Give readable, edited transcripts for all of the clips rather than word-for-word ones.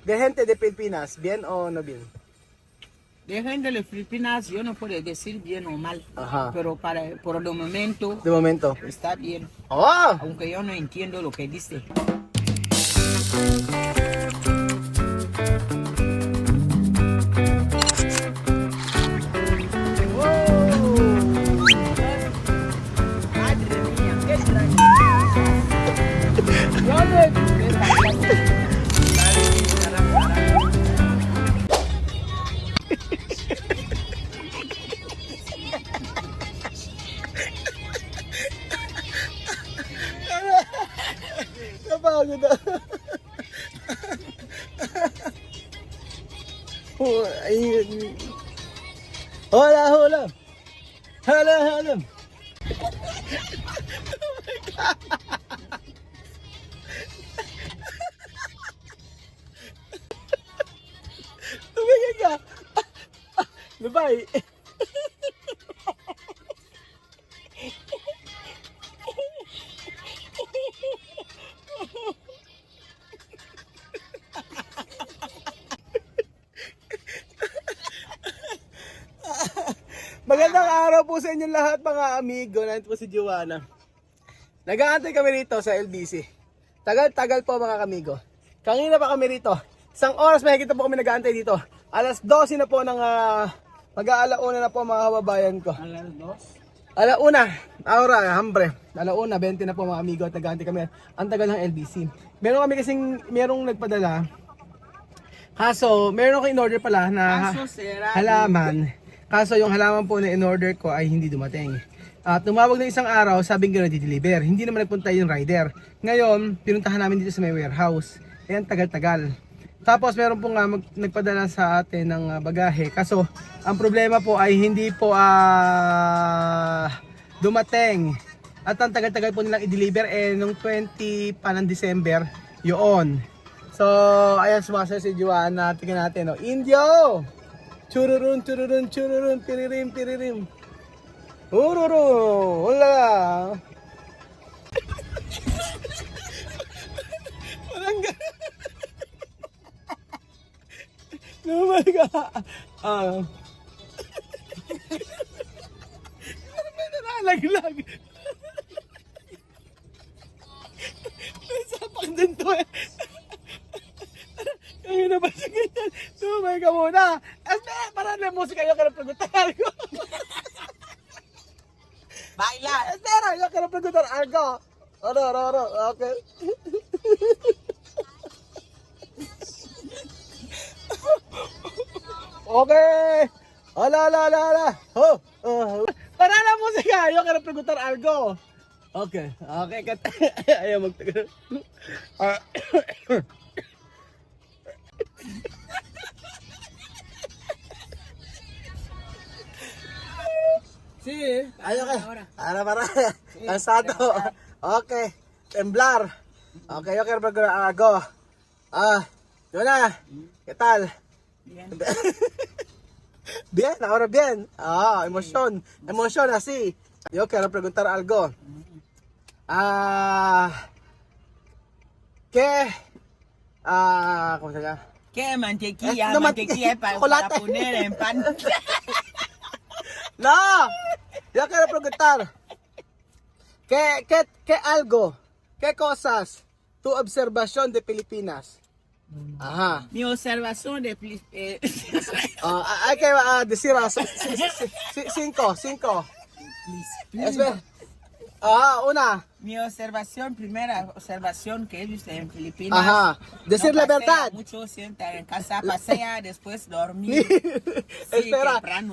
De gente de Filipinas, ¿bien o no bien? De gente de las Filipinas, yo no puedo decir bien o mal, Ajá. pero por el momento De momento. está bien, ¡Oh! aunque yo no entiendo lo que dice. Madre mía, qué Napagod ako. Oh, ayun. Hola, hola. Hola, hola. Tumigil ka. Lubay. Magandang araw po sa inyong lahat mga amigo. Nandito po si Joanna. Nag-aantay kami rito sa LBC. Tagal-tagal po mga amigo. Kanina pa kami rito. Isang oras mahigit na po kami nag-aantay dito. Alas 12 na po ng mag-aalauna na po mga kababayan ko. Alas 2. Alauna, ahora, hambre. Alauna, 20 na po mga amigo at nag-aantay kami. Ang tagal ng LBC. Meron kami kasing, merong nagpadala. Kaso, meron akong in-order pala na halaman. Kaso yung halaman po na in-order ko ay hindi dumating. At tumawag na isang araw, sabing gano'n di-deliver. Hindi naman nagpunta yung rider. Ngayon, pinuntahan namin dito sa may warehouse. Ayan, tagal-tagal. Tapos meron po nga nagpadala sa atin ng bagahe. Kaso, ang problema po ay hindi po dumating. At ang tagal-tagal po nilang i-deliver nung 20 pa ng December, yun. So, ayan, sumasaya si Joanna. Tingnan natin, no? Indio! Chururun, chururun, chururun, piririm, piririm. Ururun, wala. Walang oh my God. May nalalaglag. Sapak din to eh. Kaya na ba siya ganyan? Tumay ka muna. Para na musika yung kanapagutan ko. Baila. Espera, yung kanapagutan ko. Oro. Okay. Okay. Ala. Para na musika yung kanapagutan ko. Okay. Ayaw magtagal. Sí, ayaw ka. Para. Cansado. Okay. Temblar. Okay, go. Yun na. ¿Qué tal? Bien. Bien, ahora bien. Emoción así. Yo quiero preguntar algo. ¿Qué? ¿Cómo se llama? ¿Qué mantequilla? No, mantequilla para chocolate. poner en pan. No, yo quiero preguntar. ¿Qué algo? ¿Qué cosas? Tu observación de Filipinas. Ajá. Mi observación de Hay que decir cinco. Espera. Una. Mi primera observación que he visto en Filipinas. Ajá. Decir no la pasea verdad. Mucho sienta en casa, pasea, después dormir. Espera. Temprano.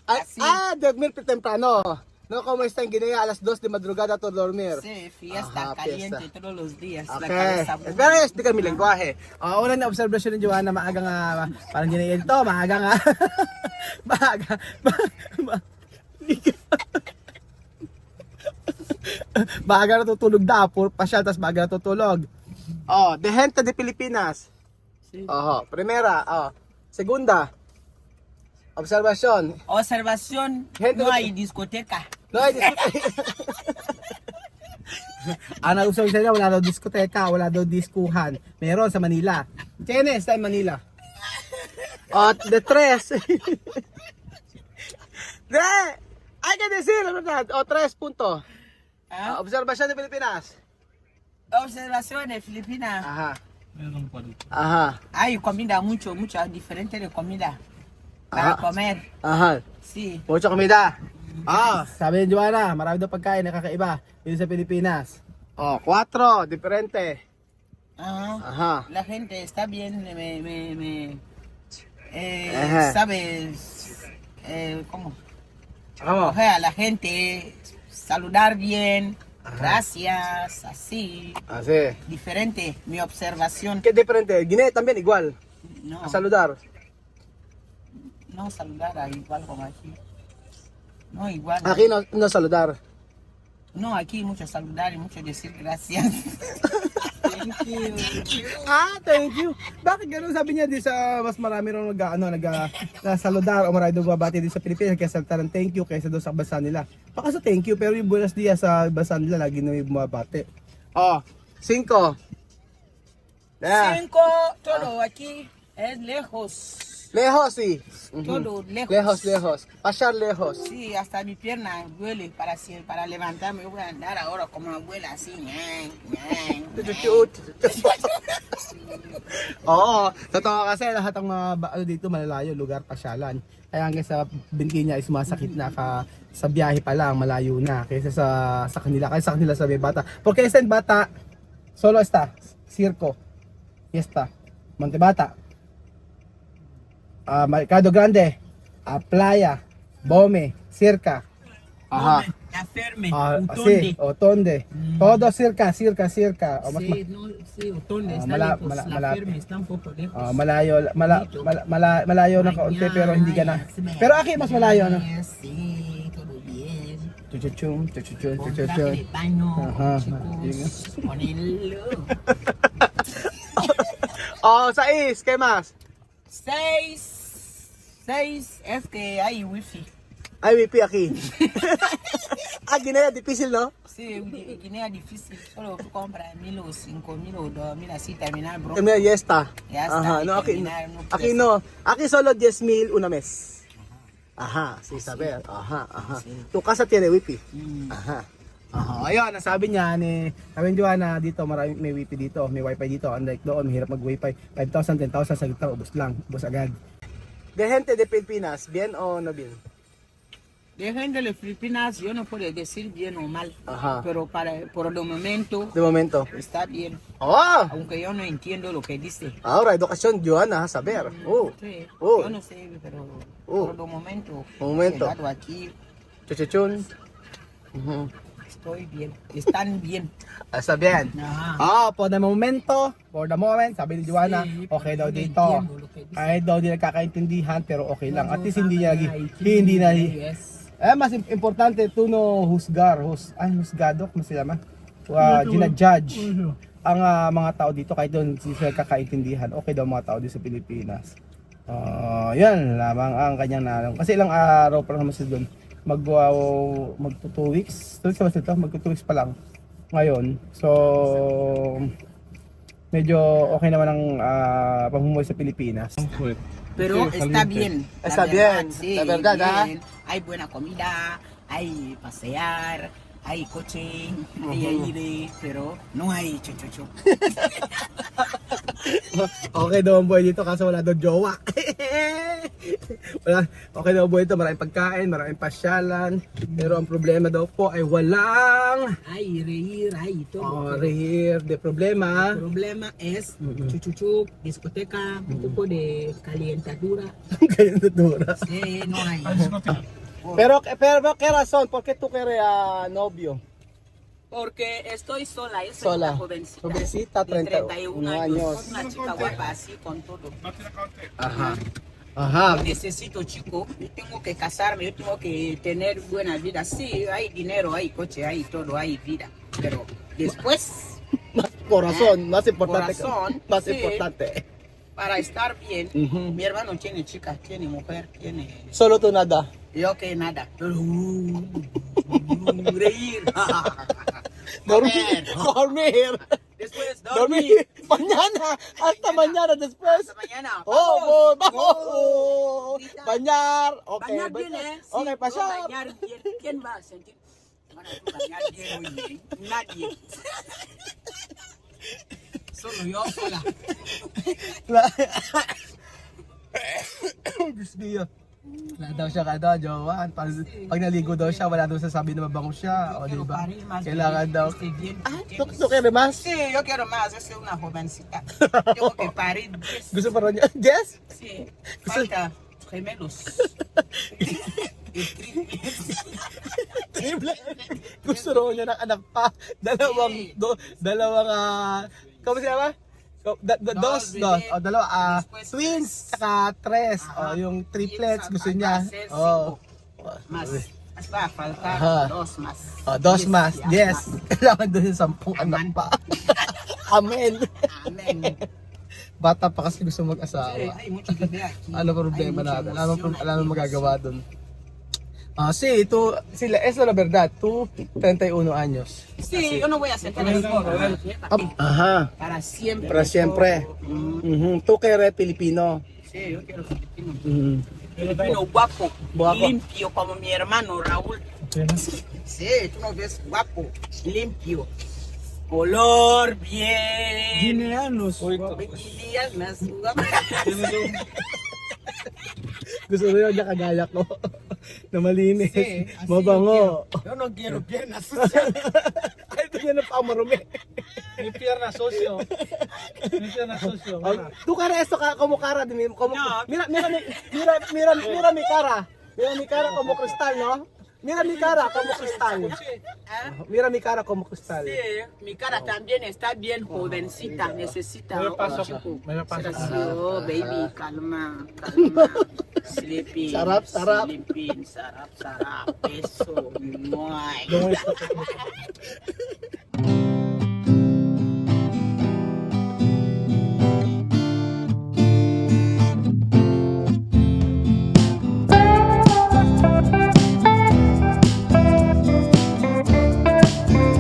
Así. Dormir temprano. No como está en Guinea a las 2 de madrugada todo dormir. Sí, fiesta Ajá, caliente fiesta. todos los días. La Okay. cabeza Espera, explica mi lengguaje. Una na observation ni Joanna, maaga nga, parang ginayel to, maaga nga. Maaga natutulog dapur, pasyal, tas maaga natutulog. De gente de Pilipinas. Sí. Primera, segunda. Observación. Observación, Gente no de- hay discoteca. No hay Ang nausaw sa inyo, wala daw diskoteka, wala daw diskuhan. Meron sa Manila. Chenes, tayo Manila. At the tres. De! Hay que decir, ¿verdad? O 3 punto. Ah, Observasyon de Pilipinas. observación de Filipinas. Ajá. Ajá. Hay comida mucho diferente de comida. Ah. Para comer. Ajá. Sí. Mucho comida. Sabi ni Joanna, marami daw pagkain na kakaiba dito sa Pilipinas. 4, diferente. Ah, Ajá. la gente está bien, Ajá. sabes, ¿cómo? ¿Cómo? O sea, la gente saludar bien, gracias, así, Así. diferente, mi observación. ¿Qué diferente? Guinea también igual. No, A saludar. no saludar igual como aquí. No, igual. Aquí no saludar. No, aquí mucho saludar y mucho decir gracias. Thank you. Thank you. Bakit gano'n sabi niya di sa mas marami rin saludar o marami daw babati din sa Pilipinas kaya salita ng thank you kaysa doon sa bansa nila. Baka sa thank you pero yung buenos dias sa bansa nila lagi na may bumabati. 5. Yeah. 5, todo aquí es lejos. Lejos, sí. Todo lejos. Lejos. Pasar lejos. Sí, hasta mi pierna duele para levantarme. Voy a andar ahora como abuela así. Oo, totoo kasi lahat ng mga dito malalayo, lugar pasyalan. Kaya hanggang sa binti niya ay sumasakit na sa biyahe pa lang, malayo na kaysa sa kanila. Kaysa sa kanila sabi bata. Porque está en Bata, solo está, circo, fiesta, Montebata, Mercado Grande, Playa, Bome, Circa. Ajá. La ferme, Sí, Otonde. Todo cerca. O mas Sí, no, sí, Otonde está mala- lejos. mala- La malapit. ferme está un poco lejos. malayo na kaunti pero hindi ka na. Pero aki mas malayo na. Sí, todo bien. Chuchuchum. Con traje de baño, Ajá. chicos, ponelo. Sa is, ¿qué más? 6 es que hay wifi. Ay, VP aquí. Guinea, difícil, ¿no? Sí, Guinea difícil. Solo tú compras 1,000 o 5,000 o 2,000 así terminar, bro. Ya está. Ya está, Ajá, y no, aquí no. terminar, no Aquí puedes. no. Aquí solo 10,000 una mes. Ajá, sí, saber. Ajá. Tu casa tiene wifi. Ajá. Ayun, nasabi niya sabi niya na dito marami may wifi dito, may wifi dito. Unlike doon, mahirap mag-wifi. 5,000, 10,000 sa gitna, ubos agad. De gente de Pilipinas, bien o no bien? De gente de Filipinas, yo no puedo decir bien o mal, Ajá. pero por el momento De momento. está bien, Oh, aunque yo no entiendo lo que dice. ahora educación, Joana, saber. Sí, Oh. yo no sé, pero Oh. por el momento, Momento. llegado aquí, Chuchuchun. estoy bien, están bien. Está bien. Ajá. For the moment, sabi ni Joanna, Sí, okay daw no dito. entiendo lo que dice. Kahit daw di nagkakaintindihan, pero okay lang. At least hindi Yes. na, mas importante tu no husgado, kung sila man. Ginajudge ang mga tao dito kahit doon sila kakaintindihan. Okay daw mga tao dito sa Pilipinas. Yan lamang ang kanyang nanong. Kasi ilang araw pa lang naman sila doon. Magto 2 weeks. 2 weeks naman sila, magto 2 weeks pa lang. Ngayon, so medyo okay naman ang pamumuhay sa Pilipinas. Pero está bien. Está la verdad, bien, sí, la verdad, bien. Hay buena comida, hay pasear, hay coche, hay aire, pero no hay chuchucho. Okay daw ang buhay dito kaso wala daw jowa. Okay daw ang buhay dito, maraming pagkain, maraming pasyalan. Pero ang problema daw po ay walang Hay reír, hay todo. rehir de problema. El problema es chuchucho, discoteca, un poco de calientadura. Kaya natura. Sí, no hay. Pero ¿qué razón? ¿Por qué tú quieres novio? Porque estoy sola, yo soy Sola. una jovencita. Jovencita, de 31 años. Una chica guapa así con todo. Ajá. Necesito chico, yo tengo que casarme, yo tengo que tener buena vida. Sí, hay dinero, hay coche, hay todo, hay vida. Pero después, Corazón, más importante. Corazón, Más sí. importante. para estar bien, Ujú. mi hermano tiene chica, tiene mujer, tiene... Solo tú nada. Yo que nada. Reír. Dormir. Dormir. Después Dormir. Mañana. Hasta mañana después. Hasta mañana. Oh, Vamos. vamos. Bañar. Okay. Bañar bien, ¿eh? Sí, Okay, no, pasar. bañar bien. ¿Quién va a sentir? Para tú bañar bien, oye. Nadie. Solo yo sola. Diyos niyo. Wala daw siya jowa. Pag naligo daw siya, wala daw sasabi na mabango siya. O, diba? Kailangan daw. Tú quieres más? Sí, yo quiero más. Yo soy una jovencita. Tengo que parir. Gusto pa rin niya? Yes? Sí. Falta gemelos. Triple. Gusto raw niya ng anak pa. Dalawang, ¿cómo se llama? Dos. Dalawa, twins, saka tres. Yung triplets gusto niya. Mas va a faltar Ajá. dos más. Dos mas. Yes. Kailangan doon yung 10 anak pa. Amen. Amen. Bata pa kasi gusto mag-asawa. Hay mucho bebé aquí. Ano problema Hay mucha natin? emoción Ano aquí. magagawa doon? Sí, es la verdad, tú 31 años. Sí, yo no voy a aceptar eso. Ajá, Para siempre. para siempre. Tú que eres Pilipino. Sí, yo quiero filipino. Mhm. Filipino guapo, Guapo. limpio como mi hermano Raúl. Sí, tú no ves guapo, limpio. Color bien. Guineanos. Guineanas. Gusto rin niya kagaya ko. Na malinis. Sí, así Mabango. Yo no quiero piernas. Ay, ito yan ang pamarumi. Mi pierna socio. Mi pierna socio. Tú cara esto como cara de mi como No. mira mi cara. Mira mi cara como cristal, ¿no? Mira mi cara como cristal. ¿Ah? Mira mi cara como cristal. Sí, mi cara también está bien jovencita, necesita Me paso, un chico. me paso. Oh, baby, calma. Sleeping. Sarap. Sleeping, sarap. Eso. Muy.